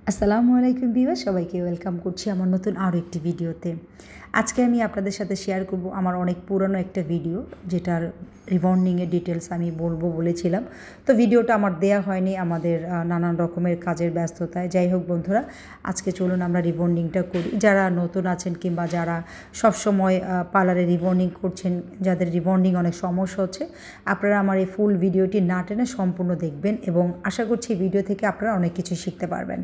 আসসালামু আলাইকুম ভিউয়ার্স, সবাইকে ওয়েলকাম করছি আমার নতুন আরও একটি ভিডিওতে। আজকে আমি আপনাদের সাথে শেয়ার করব আমার অনেক পুরনো একটা ভিডিও, যেটার রিবন্ডিংয়ের ডিটেলস আমি বলবো বলেছিলাম। তো ভিডিওটা আমার দেয়া হয়নি আমাদের নানান রকমের কাজের ব্যস্ততায়। যাই হোক বন্ধুরা, আজকে চলুন আমরা রিবন্ডিংটা করি। যারা নতুন আছেন কিংবা যারা সবসময় পার্লারে রিবন্ডিং করছেন, যাদের রিবন্ডিং অনেক সমস্যা হচ্ছে, আপনারা আমার এই ফুল ভিডিওটি না টেনে সম্পূর্ণ দেখবেন এবং আশা করছি এই ভিডিও থেকে আপনারা অনেক কিছু শিখতে পারবেন।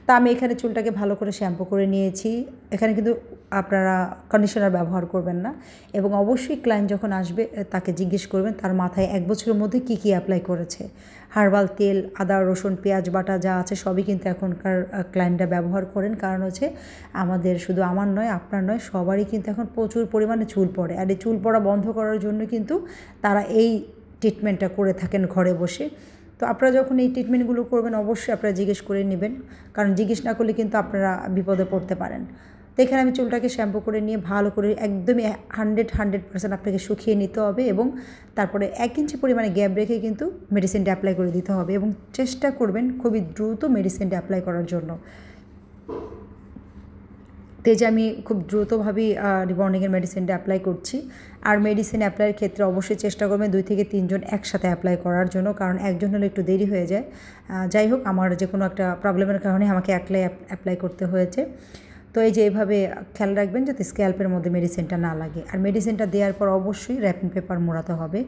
তা আমি এখানে চুলটাকে ভালো করে শ্যাম্পু করে নিয়েছি। এখানে কিন্তু আপনারা কন্ডিশনার ব্যবহার করবেন না এবং অবশ্যই ক্লায়েন্ট যখন আসবে তাকে জিজ্ঞেস করবেন তার মাথায় 1 বছরের মধ্যে কী কী অ্যাপ্লাই করেছে। হার্বাল তেল, আদা, রসুন, পেঁয়াজ বাটা যা আছে সবই কিন্তু এখনকার ক্লায়েন্টরা ব্যবহার করেন। কারণ হচ্ছে আমাদের শুধু আমার নয়, আপনার নয়, সবারই কিন্তু এখন প্রচুর পরিমাণে চুল পড়ে। আর এই চুল পড়া বন্ধ করার জন্য কিন্তু তারা এই ট্রিটমেন্টটা করে থাকেন ঘরে বসে। তো আপনারা যখন এই ট্রিটমেন্টগুলো করবেন অবশ্যই আপনারা জিজ্ঞেস করে নেবেন, কারণ জিজ্ঞেস না করলে কিন্তু আপনারা বিপদে পড়তে পারেন। তো এখানে আমি চুলটাকে শ্যাম্পু করে নিয়ে ভালো করে একদমই 100% আপনাকে শুকিয়ে নিতে হবে এবং তারপরে 1 ইঞ্চি পরিমাণে গ্যাপ রেখে কিন্তু মেডিসিনটা অ্যাপ্লাই করে দিতে হবে এবং চেষ্টা করবেন খুবই দ্রুত মেডিসিনটা অ্যাপ্লাই করার জন্য। তো এই যে আমি খুব দ্রুতভাবেই রিবন্ডিংয়ের মেডিসিনটা অ্যাপ্লাই করছি। আর মেডিসিন অ্যাপ্লাইয়ের ক্ষেত্রে অবশ্যই চেষ্টা করবেন 2 থেকে 3 জন একসাথে অ্যাপ্লাই করার জন্য, কারণ একজন হলে একটু দেরি হয়ে যায়। যাই হোক, আমার যে কোনো একটা প্রবলেমের কারণে আমাকে অ্যাপ্লাই করতে হয়েছে। তো এই যে এইভাবে খেয়াল রাখবেন যাতে স্ক্যাল্পের মধ্যে মেডিসিনটা না লাগে। আর মেডিসিনটা দেওয়ার পর অবশ্যই র্যাপিং পেপার মোড়াতে হবে,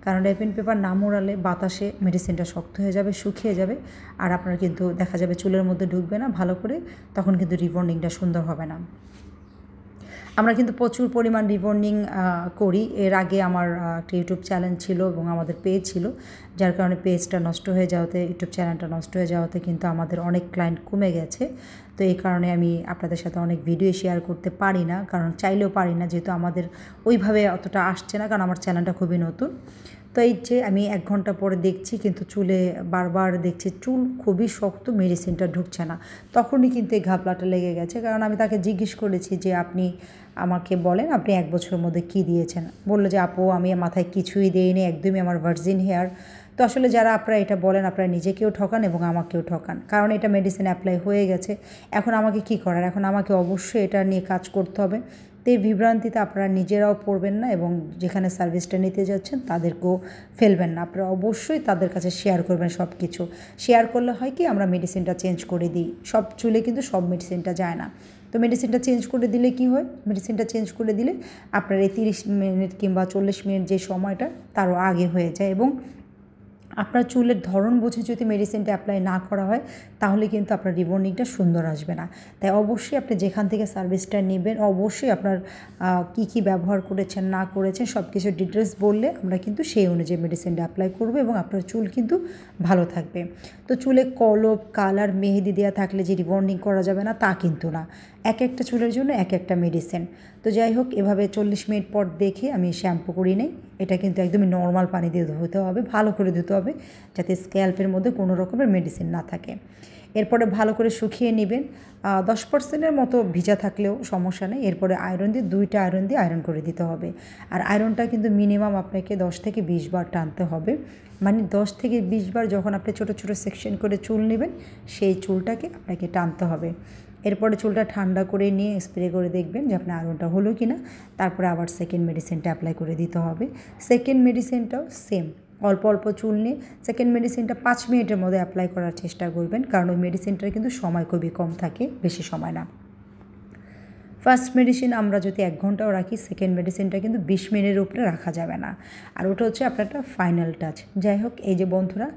কারণ র্যাপিং পেপার না মোড়ালে বাতাসে মেডিসিনটা শক্ত হয়ে যাবে, শুকিয়ে যাবে, আর আপনার কিন্তু দেখা যাবে চুলের মধ্যে ঢুকবে না ভালো করে, তখন কিন্তু রিবন্ডিংটা সুন্দর হবে না। আমরা কিন্তু প্রচুর পরিমাণ রিবন্ডিং করি। এর আগে আমার একটা ইউটিউব চ্যানেল ছিল এবং আমাদের পেজ ছিল, যার কারণে পেজটা নষ্ট হয়ে যাওয়াতে, ইউটিউব চ্যানেলটা নষ্ট হয়ে যাওয়াতে কিন্তু আমাদের অনেক ক্লায়েন্ট কমে গেছে। তো এই কারণে আমি আপনাদের সাথে অনেক ভিডিও শেয়ার করতে পারি না, কারণ চাইলেও পারি না, যেহেতু আমাদের ওইভাবে অতটা আসছে না, কারণ আমার চ্যানেলটা খুবই নতুন। তো এই যে আমি 1 ঘন্টা পরে দেখছি কিন্তু চুলে বারবার দেখছি চুল খুবই শক্ত, মেডিসিনটা ঢুকছে না। তখনই কিন্তু এই ঘাবলাটা লেগে গেছে, কারণ আমি তাকে জিজ্ঞেস করেছি যে আপনি আমাকে বলেন আপনি 1 বছরের মধ্যে কী দিয়েছেন। বললো যে আপু আমি মাথায় কিছুই দিইনি, একদমই আমার ভার্জিন হেয়ার। তো আসলে যারা আপনারা এটা বলেন আপনারা নিজেকেও ঠকান এবং আমাকেও ঠকান, কারণ এটা মেডিসিন অ্যাপ্লাই হয়ে গেছে। এখন আমাকে কি করার, এখন আমাকে অবশ্যই এটা নিয়ে কাজ করতে হবে। তো এই বিভ্রান্তিতে আপনারা নিজেরাও পড়বেন না এবং যেখানে সার্ভিসটা নিতে যাচ্ছেন তাদেরকেও ফেলবেন না। আপনারা অবশ্যই তাদের কাছে শেয়ার করবেন সব কিছু। শেয়ার করলে হয় কি, আমরা মেডিসিনটা চেঞ্জ করে দিই, সব চুলে কিন্তু সব মেডিসিনটা যায় না। তো মেডিসিনটা চেঞ্জ করে দিলে কি হয়, মেডিসিনটা চেঞ্জ করে দিলে আপনার এই 30 মিনিট কিংবা 40 মিনিট যে সময়টা তারও আগে হয়ে যায় এবং আপনার চুলের ধরন বুঝে যদি মেডিসিনটা অ্যাপ্লাই না করা হয় তাহলে কিন্তু আপনার রিবন্ডিংটা সুন্দর আসবে না। তাই অবশ্যই আপনি যেখান থেকে সার্ভিসটা নেবেন অবশ্যই আপনার কী কী ব্যবহার করেছেন না করেছেন সব কিছু ডিটেলস বললে আমরা কিন্তু সেই অনুযায়ী মেডিসিনটা অ্যাপ্লাই করবো এবং আপনার চুল কিন্তু ভালো থাকবে। তো চুলে কলপ, কালার, মেহেদি দেওয়া থাকলে যে রিবন্ডিং করা যাবে না তা কিন্তু না, এক একটা চুলের জন্য এক একটা মেডিসিন। তো যাই হোক, এভাবে 40 মিনিট পর দেখে আমি শ্যাম্পু করি নেই। এটা কিন্তু একদমই নর্মাল পানি দিয়ে ধুতে হবে, ভালো করে ধুতে হবে যাতে স্ক্যাল্পের মধ্যে কোনো রকমের মেডিসিন না থাকে। এরপরে ভালো করে শুকিয়ে নেবেন, 10%-এর মতো ভিজা থাকলেও সমস্যা নেই। এরপরে আয়রন দিয়ে 2টা আয়রন দিয়ে আয়রন করে দিতে হবে। আর আয়রনটা কিন্তু মিনিমাম আপনাকে 10 থেকে 20 বার টানতে হবে, মানে 10 থেকে 20 বার যখন আপনি ছোটো ছোটো সেকশন করে চুল নেবেন সেই চুলটাকে আপনাকে টানতে হবে। এরপরে চুলটা ঠান্ডা করে নিয়ে স্প্রে করে দেখবেন যে আপনার আয়রনটা হলো কি না। তারপরে আবার সেকেন্ড মেডিসিনটা অ্যাপ্লাই করে দিতে হবে। সেকেন্ড মেডিসিনটাও সেম, অল্প অল্প চুল নিয়ে সেকেন্ড মেডিসিনটা 5 মিনিটের মধ্যে অ্যাপ্লাই করার চেষ্টা করবেন, কারণ ওই মেডিসিনটার কিন্তু সময় খুবই কম থাকে, বেশি সময় না। ফার্স্ট মেডিসিন আমরা যদি 1 ঘন্টাও রাখি, সেকেন্ড মেডিসিনটা কিন্তু 20 মিনিটের উপরে রাখা যাবে না, আর ওটা হচ্ছে আপনার একটা ফাইনাল টাচ। যাই হোক, এই যে বন্ধুরা,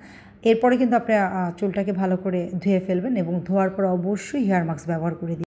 এরপরে কিন্তু আপনারা চুলটাকে ভালো করে ধুয়ে ফেলবেন এবং ধোয়ার পর অবশ্যই হেয়ার মাস্ক ব্যবহার করে দিন।